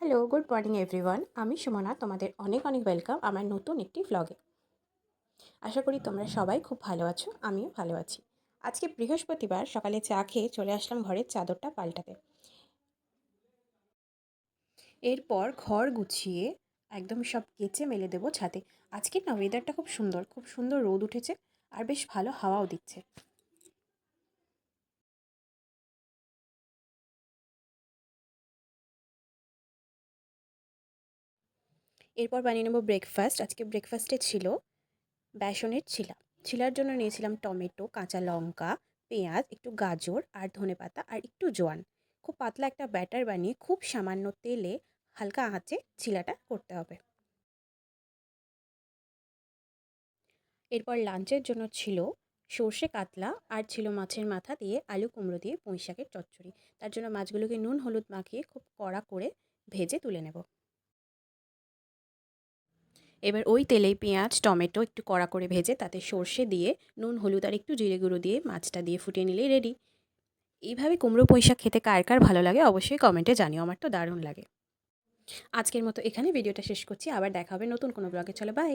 Hello, good morning everyone. আমি সুমনা, তোমাদের অনেক অনেক ওয়েলকাম আমার নতুন একটি ভ্লগে। আশা করি তোমরা সবাই খুব ভালো আছো, আমিও ভালো আছি। আজকে বৃহস্পতিবার, সকালে চা খেয়ে চলে আসলাম ঘরের চাদরটা পাল্টাতে। এরপর ঘর গুছিয়ে একদম সব কেচে মেলে দেবো ছাদে। আজকে না ওয়েদারটা খুব সুন্দর, খুব সুন্দর রোদ উঠেছে আর বেশ ভালো হাওয়াও দিচ্ছে। এরপর বানিয়ে নেবো ব্রেকফাস্ট। আজকে ব্রেকফাস্টে ছিল বেসনের চিলা। চিলার জন্য নিয়েছিলাম টমেটো, কাঁচা লঙ্কা, পেঁয়াজ, একটু গাজর আর ধনেপাতা আর একটু জোয়ান। খুব পাতলা একটা ব্যাটার বানিয়ে খুব সামান্য তেলে হালকা আঁচে চিলাটা করতে হবে। এরপর লাঞ্চের জন্য ছিল সর্ষে কাতলা আর ছিল মাছের মাথা দিয়ে আলু কুমড়ো দিয়ে পুঁই শাকের চচ্চড়ি। তার জন্য মাছগুলোকে নুন হলুদ মাখিয়ে খুব কড়া করে ভেজে তুলে নেব। এবার ওই তেলেই পেঁয়াজ, টমেটো একটু কড়া করে ভেজে তাতে সর্ষে দিয়ে নুন হলুদ আর একটু জিরে গুঁড়ো দিয়ে মাছটা দিয়ে ফুটিয়ে নিলেই রেডি। এইভাবে কুমড়ো পুঁই শাক খেতে কার কার ভালো লাগে অবশ্যই কমেন্টে জানিও, আমার তো দারুণ লাগে। আজকের মতো এখানে ভিডিওটা শেষ করছি, আবার দেখা হবে নতুন কোনো ব্লগে। চলো বাই।